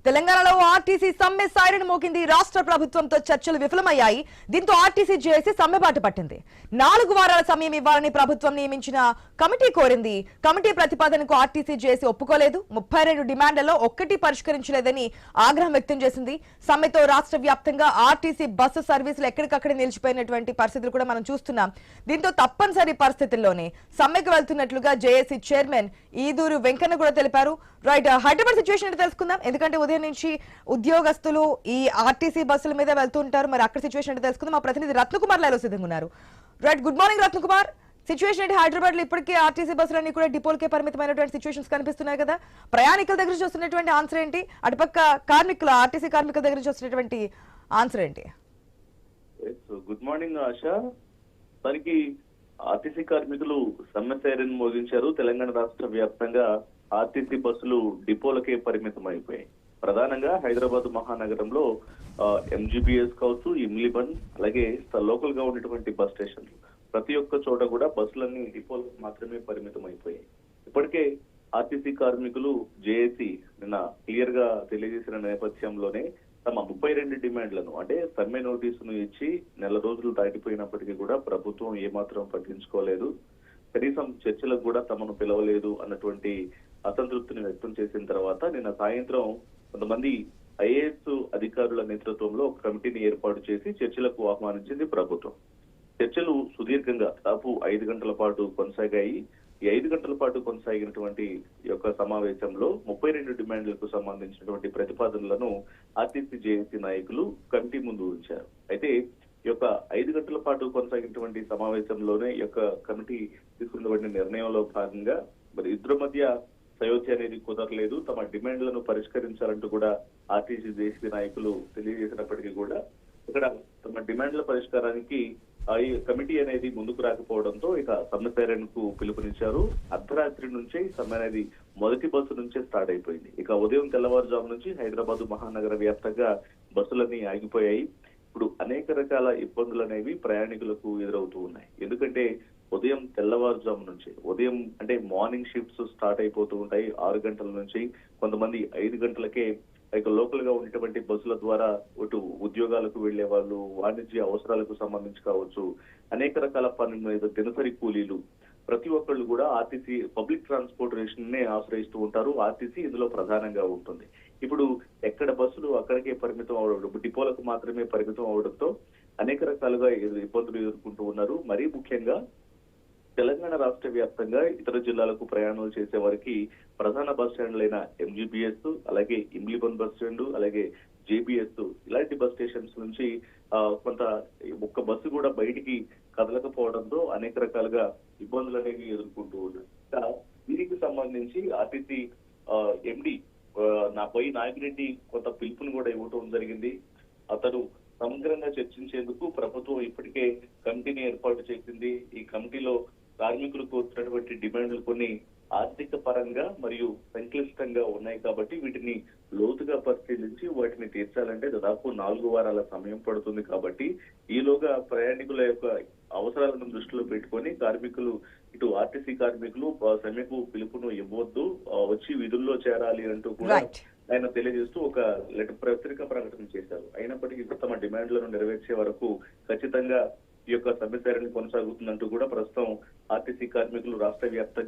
తెలంగాణలో ఆర్టీసీ సమ్మె సైరన్ మోగింది. రాష్ట్ర ప్రభుత్వంతో చర్చలు విఫలమయ్యాయి. దీంతో ఆర్టీసీ జేఏసీ సమ్మె బాట పట్టింది. 4 వారాల సమయం ఇవ్వాలని ప్రభుత్వం నియమించిన కమిటీ కోరింది. కమిటీ ప్రతిపాదనకు ఆర్టీసీ జేఏసీ ఒప్పుకోలేదు. 32 డిమాండ్లలో ఒక్కటి పరిష్కరించలేదని ఆగ్రహం వ్యక్తం చేసింది. సమ్మెతో రాష్ట్ర వ్యాప్తంగా ఆర్టీసీ బస్సు సర్వీసులు ఎక్కడికక్కడ నిలిచిపోయినటువంటి పరిస్థితులు కూడా మనం చూస్తున్నాం. దీంతో తప్పనిసరి పరిస్థితుల్లోనే సమ్మెకు వెళ్తున్నట్లుగా జేఏసీ చైర్మన్ ఈదూరు వెంకన్న కూడా తెలిపారు. రైట్, హైదరాబాద్ సిచ్యువేషన్ అంటే తెలుసుకుందాం. ఎందుకంటే ఉదయం నుంచి ఉద్యోగస్తులు ఈ ఆర్టీసీ బస్సుల మీద వెళ్తుంటారు. మరి అక్కడ సిచ్యువేషన్ అంటే తెలుసుకుందాం. మా ప్రతినిధి రత్నకుమార్ లైవ్ సిద్ధంగా ఉన్నారు. Right, good morning Ratnakumar. Situation ఏంటి హైదరాబాద్ లో? ఇప్పటికే ఆర్టీసీ బస్సులన్నీ కూడా డిపోలకే పరిమితమైనటువంటి సిచ్యువేషన్స్ కనిపిస్తున్నాయి కదా. ప్రయాణికుల దగ్గర నుంచి వస్తున్నటువంటి ఆన్సర్ ఏంటి? అటుపక్క ఆర్టీసీ కార్మికుల దగ్గర నుంచి వస్తున్నటువంటి ఆన్సర్ ఏంటి? గుడ్ మార్నింగ్ ఆశ. దానికి ఆర్టీసీ కార్మికులు సమ్మె సైరన్ మోగించారు. తెలంగాణ రాష్ట్ర వ్యాప్తంగా ఆర్టీసీ బస్సులు డిపోలకే పరిమితం అయిపోయాయి. ప్రధానంగా హైదరాబాద్ మహానగరంలో ఎంజీబీఎస్ కావచ్చు, ఇమ్లిబన్, అలాగే లోకల్ గా ఉన్నటువంటి బస్ స్టేషన్లు ప్రతి ఒక్క చోట కూడా బస్సులన్నీ డిపోలకు మాత్రమే పరిమితం అయిపోయాయి. ఇప్పటికే ఆర్టీసీ కార్మికులు జేఏసీ నిన్న క్లియర్ గా తెలియజేసిన నేపథ్యంలోనే తమ 32 డిమాండ్లను అంటే సమ్మె నోటీసును ఇచ్చి నెల రోజులు దాటిపోయినప్పటికీ కూడా ప్రభుత్వం ఏమాత్రం పట్టించుకోలేదు. కనీసం చర్చలకు కూడా తమను పిలవలేదు అన్నటువంటి అసంతృప్తిని వ్యక్తం చేసిన తర్వాత నిన్న సాయంత్రం కొంతమంది ఐఏఎస్ అధికారుల నేతృత్వంలో ఒక కమిటీని ఏర్పాటు చేసి చర్చలకు ఆహ్వానించింది ప్రభుత్వం. చర్చలు సుదీర్ఘంగా దాదాపు 5 గంటల పాటు కొనసాగాయి. ఈ 5 గంటల పాటు కొనసాగినటువంటి యొక్క సమావేశంలో 32 డిమాండ్లకు సంబంధించినటువంటి ప్రతిపాదనలను ఆర్టీసీ జేఏసీ నాయకులు కమిటీ ముందు ఉంచారు. అయితే ఈ యొక్క 5 గంటల పాటు కొనసాగినటువంటి సమావేశంలోనే ఈ యొక్క కమిటీ తీసుకున్నటువంటి నిర్ణయంలో భాగంగా మరి ఇద్దరి మధ్య సయోధ్య అనేది కుదరలేదు. తమ డిమాండ్లను పరిష్కరించాలంటూ కూడా ఆర్టీసీ జేఏసీ నాయకులు తెలియజేసినప్పటికీ కూడా ఇక్కడ తమ డిమాండ్ల పరిష్కారానికి ఈ కమిటీ అనేది ముందుకు రాకపోవడంతో ఇక సమ్మె సైరన్ కు పిలుపునిచ్చారు. అర్ధరాత్రి నుంచే సమ్మె అనేది మొదటి బస్సు నుంచే స్టార్ట్ అయిపోయింది. ఇక ఉదయం తెల్లవారుజాము నుంచి హైదరాబాద్ మహానగర వ్యాప్తంగా బస్సులన్నీ ఆగిపోయాయి. ఇప్పుడు అనేక రకాల ఇబ్బందులు అనేవి ప్రయాణికులకు ఎదురవుతూ ఉన్నాయి. ఎందుకంటే ఉదయం తెల్లవారుజాము నుంచి ఉదయం అంటే మార్నింగ్ షిఫ్ట్స్ స్టార్ట్ అయిపోతూ ఉంటాయి 6 గంటల నుంచి. కొంతమంది 5 గంటలకే ఇక లోకల్ గా ఉన్నటువంటి బస్సుల ద్వారా ఇటు ఉద్యోగాలకు వెళ్లే వాళ్ళు, వాణిజ్య అవసరాలకు సంబంధించి కావచ్చు, అనేక రకాల పనుల మీద దినసరి కూలీలు ప్రతి ఒక్కళ్ళు కూడా ఆర్టీసీ పబ్లిక్ ట్రాన్స్పోర్టేషన్ నే ఆశ్రయిస్తూ ఉంటారు. ఆర్టీసీ ఇందులో ప్రధానంగా ఉంటుంది. ఇప్పుడు ఎక్కడ బస్సులు అక్కడికే పరిమితం అవడం, డిపోలకు మాత్రమే పరిమితం అవడంతో అనేక రకాలుగా ఇబ్బందులు ఎదుర్కొంటూ ఉన్నారు. మరీ ముఖ్యంగా తెలంగాణ రాష్ట్ర వ్యాప్తంగా ఇతర జిల్లాలకు ప్రయాణాలు చేసే వారికి ప్రధాన బస్ స్టాండ్లైన ఎంజీబీఎస్, అలాగే ఇమ్లిబన్ బస్ స్టాండ్, అలాగే జేబీఎస్ ఇలాంటి బస్ స్టేషన్స్ నుంచి కొంత ఒక్క బస్సు కూడా బయటికి కదలకపోవడంతో అనేక రకాలుగా ఇబ్బందులు అనేవి ఎదుర్కొంటూ ఉన్నారు. దీనికి సంబంధించి ఆర్టీసీ ఎండి నాగిరెడ్డి కొంత పిలుపుని కూడా ఇవ్వటం జరిగింది. అతను సమగ్రంగా చర్చించేందుకు ప్రభుత్వం ఇప్పటికే కమిటీని ఏర్పాటు చేసింది. ఈ కమిటీలో కార్మికులకు వచ్చినటువంటి డిమాండ్లు కొన్ని ఆర్థిక పరంగా మరియు సంక్లిష్టంగా ఉన్నాయి కాబట్టి వీటిని లోతుగా పరిశీలించి వాటిని తీర్చాలంటే దాదాపు 4 వారాల సమయం పడుతుంది. కాబట్టి ఈలోగా ప్రయాణికుల యొక్క అవసరాలను దృష్టిలో పెట్టుకొని కార్మికులు ఇటు ఆర్టీసీ కార్మికులు సమ్మెకు పిలుపును ఇవ్వద్దు, వచ్చి విధుల్లో చేరాలి అంటూ కూడా ఆయన తెలియజేస్తూ ఒక పత్రికా ప్రకటన చేశారు. అయినప్పటికీ తమ డిమాండ్లను నెరవేర్చే వరకు ఖచ్చితంగా ఈ యొక్క సమ్మె సైరన్ కొనసాగుతుందంటూ కూడా ప్రస్తుతం ఆర్టీసీ కార్మికులు రాష్ట్ర వ్యాప్తంగా